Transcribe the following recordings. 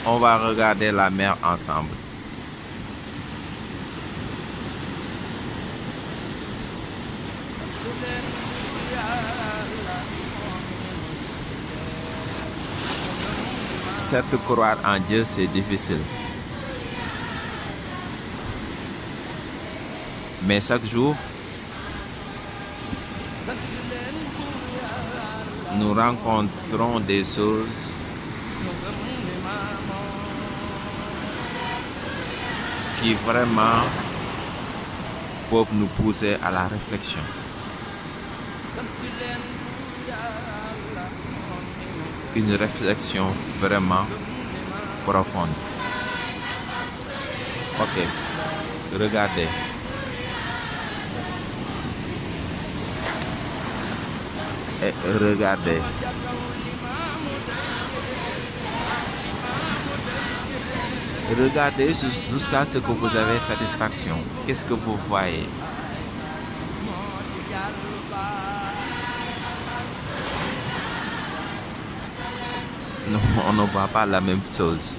On va regarder la mer ensemble. Certes, croire en Dieu, c'est difficile. Mais chaque jour, nous rencontrons des choses qui vraiment peuvent nous pousser à la réflexion. Une réflexion vraiment profonde. Ok, regardez. Et regardez. Regardez jusqu'à ce que vous avez satisfaction. Qu'est-ce que vous voyez? Non, on ne voit pas la même chose.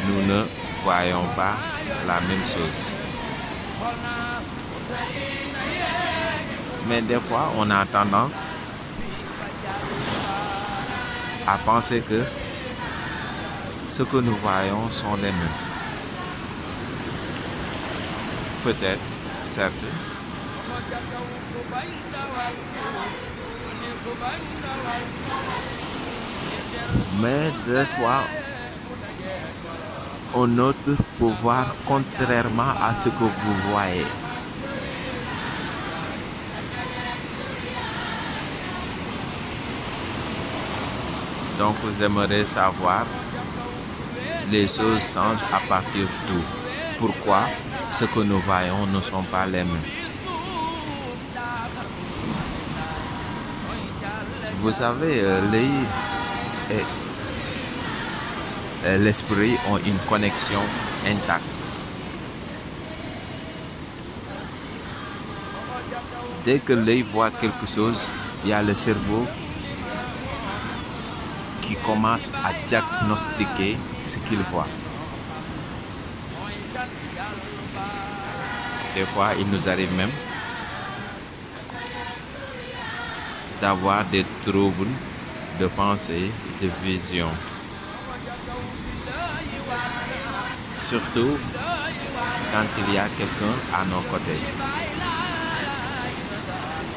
Nous ne voyons pas la même chose. Mais des fois, on a tendance à penser que ce que nous voyons sont les mêmes. Peut-être, certes. Mais des fois, on autre peut voir contrairement à ce que vous voyez. Donc, j'aimerais savoir, les choses changent à partir d'où? Pourquoi ce que nous voyons ne sont pas les mêmes? Vous savez, l'œil et l'esprit ont une connexion intacte. Dès que l'œil voit quelque chose, il y a le cerveau qui commence à diagnostiquer ce qu'il voit. Des fois, il nous arrive même d'avoir des troubles de pensée, de vision. Surtout quand il y a quelqu'un à nos côtés.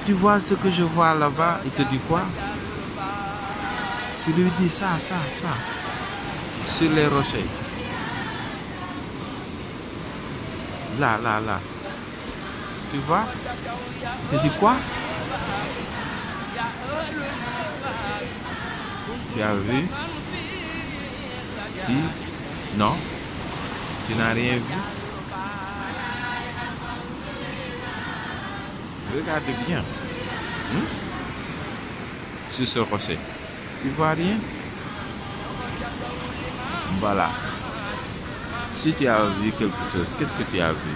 Tu vois ce que je vois là-bas? Il te dit quoi? Tu lui dis ça, sur les rochers. Là. Tu vois? Il te dit quoi? Tu as vu? Si? Non? Tu n'as rien vu? Regarde bien. Sur ce rocher. Tu vois rien? Voilà. Si tu as vu quelque chose, qu'est-ce que tu as vu?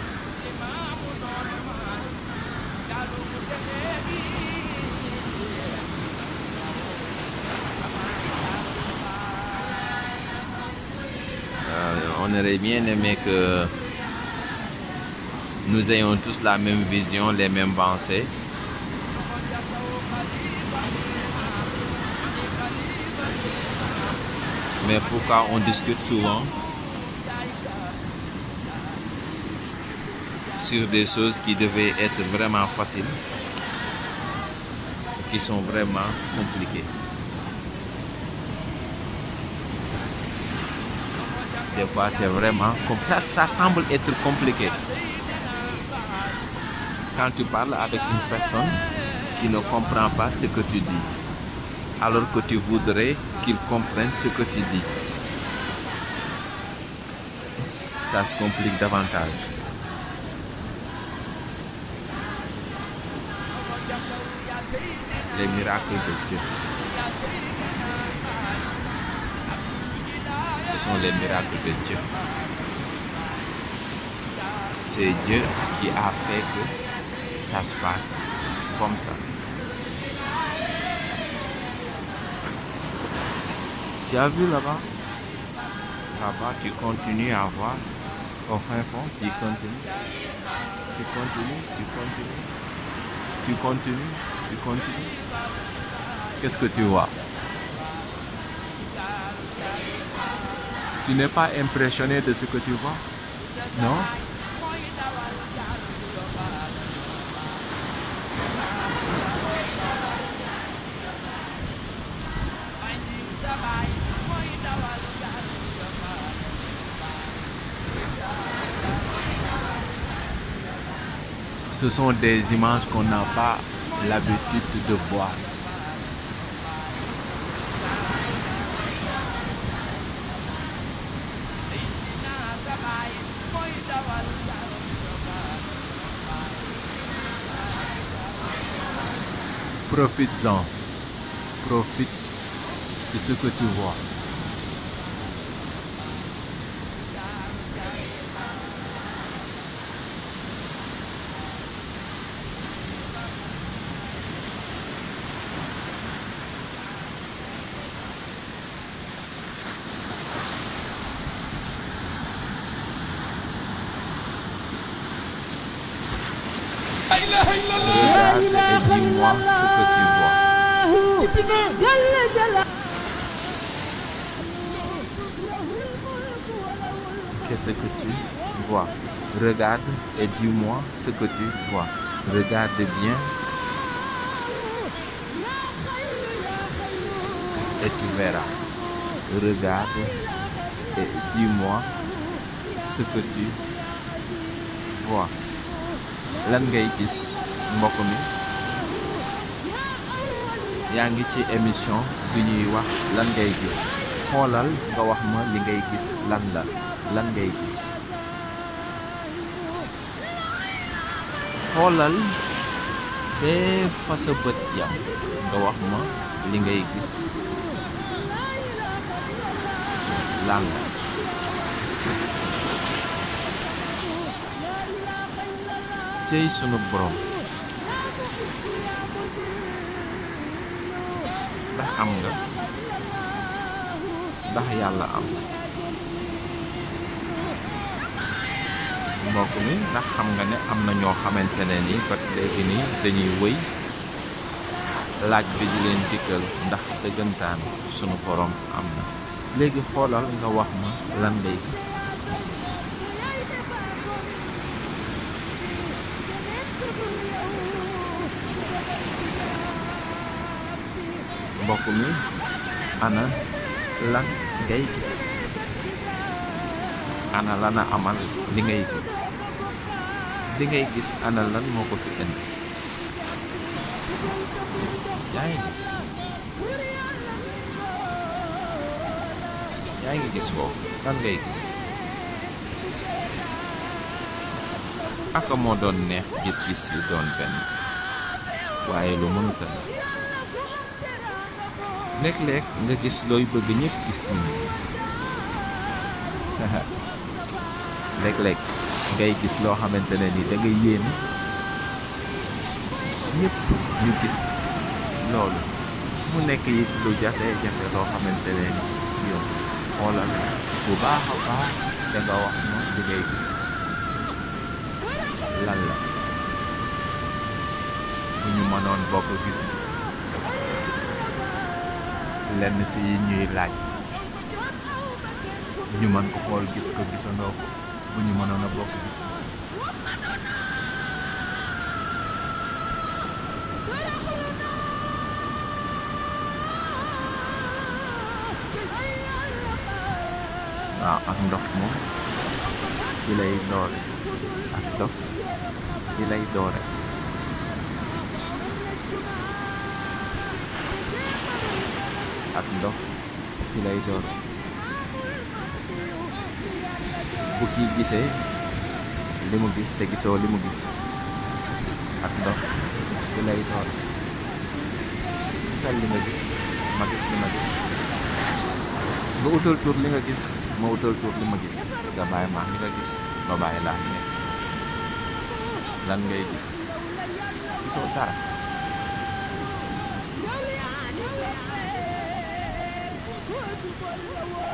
On aurait bien aimé que nous ayons tous la même vision, les mêmes pensées. Mais pourquoi on discute souvent sur des choses qui devaient être vraiment faciles, qui sont vraiment compliquées? Des fois, c'est vraiment comme ça semble être compliqué. Quand tu parles avec une personne qui ne comprend pas ce que tu dis, alors que tu voudrais qu'il comprenne ce que tu dis, ça se complique davantage. Les miracles de Dieu. Ce sont les miracles de Dieu. C'est Dieu qui a fait que ça se passe comme ça. Tu as vu là-bas? Là-bas, tu continues à voir. Au fin fond, tu continues. Tu continues, tu continues. Tu continues, tu continues. Qu'est-ce que tu vois? Tu n'es pas impressionné de ce que tu vois? Non? Ce sont des images qu'on n'a pas l'habitude de voir. Profites-en. Profite de ce que tu vois. Regarde et dis-moi ce que tu vois. Qu'est-ce que tu vois? Regarde et dis-moi ce que tu vois. Regarde bien et tu verras. Regarde et dis-moi ce que tu vois. Lan ngay gis mbokk mi yaa ngi ci émission bi ñuy wax lan ngay gis xoolal nga wax ma li ngay gis lan la lan ngay gis xoolal bee fa sa bët yam nga wax ma li ngay gis lan la cey sunu borom ndax am nga ndax yàlla am mbokk mi ndax xam nga ne am na ñoo xamante ne ni ba léegi nii dañuy wëy laaj bi di leen dikkal ndax dëggantaan sunu borom am na léegi xoolal nga wax ma lan ngay gis mbokk mi ana lan ngay gis ana lana amal li ngay gis ana lan moo ko fi indi yaa ngi gis foofu lan ngay gis aka moo doon neex gis-gis yi doon benn waaye lu mënuta la léeg-léeg nga gis looy bëgg ñëpp gis ni léeg-léeg ngay gis loo xamante ne ni da ngay yéene ñëpp ñu gis loolu mu nekk it lu jafe-jafe loo xamante ne ni yow xoolal bu baax a baax da nga wax ma li ngay gis lan la bu ñu mënoon bokk gis-gis lenn si yi ñuy laaj ñu mën ko xool gis ko gisandoo ko bu ñu mënoon a bokk gis-gis waaw ak ndox moom ci lay doore ak ndox ci lay doore ak ndox ci lay doore bu kii gisee li mu gis te gisoo li mu gis ak ndox ci lay doore gisal li nga gis ma gis li ma gis nga utal tur li nga gis ma utal tur li ma gis nga bàyyi ma li nga gis ma bàyyi laa li nga gis lan ngay gis gisoo dara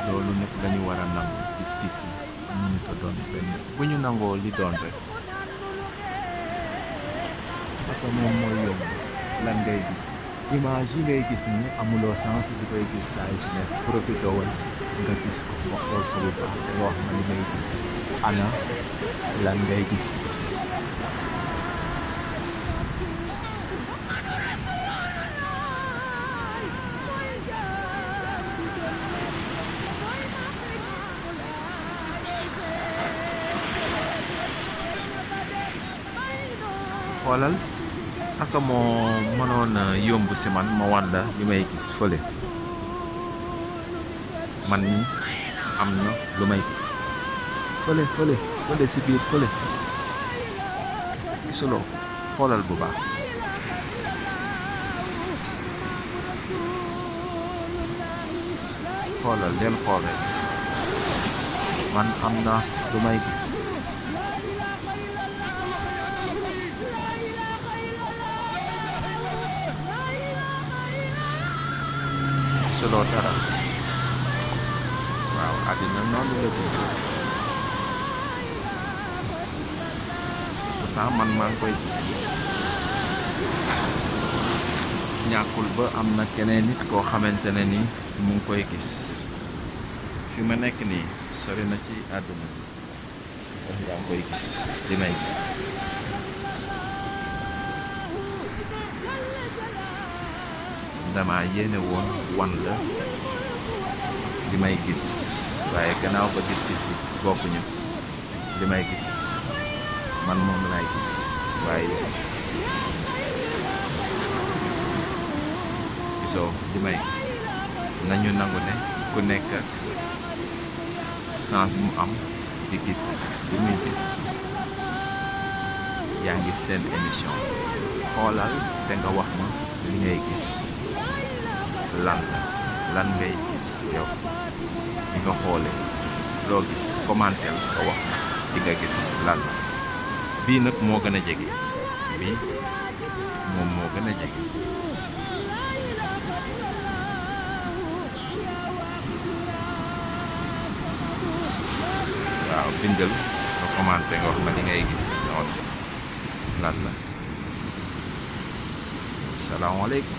loolu nag dañu war a nangu gis-gis yi ñu ko doon benn bu ñu nangoo li doon rek parce que moom mooy yomb lan ngay gis image yi ngay gis ni amuloo sens di koy gis saa yu si nekk profité wal nga gis ko nga xool ko bu baax te wax ma li ngay gis ana lan ngay gis xoolal aka moo mënoon a yomb si man ma wan la li may gis fële man ni am na lu may gis fële si biir fële gisuloo xoolal bu baax xoolal leen xoole man am na lu may gis gisuloo dara waaw àddina noonu la gis pourtant man maa ngi koy gis ñàkkul ba am na keneen nit koo xamante ne ni mu ngi koy gis fi ma nekk nii sori na ci àdduna bi yaa ngi koy gis li may gis dama yéene woon wan la li may gis waaye gannaaw ba gis-gis yi bokkuñu li may gis man moom laay gis waaye gisoo li may gis nañu nangu ne ku nekk ak sens mu am di gis li muy gis yaa ngi seen émission xoolal te nga wax ma li ngay gis lan ngay gis yow di nga xoole loo gis commenter nga wax ma di nga gis lan la bii nag moo gën a jege bii moom moo gën a jege waaw bindal nga commenter nga wax ma li ngay gis noonu lan la salaamaaleykum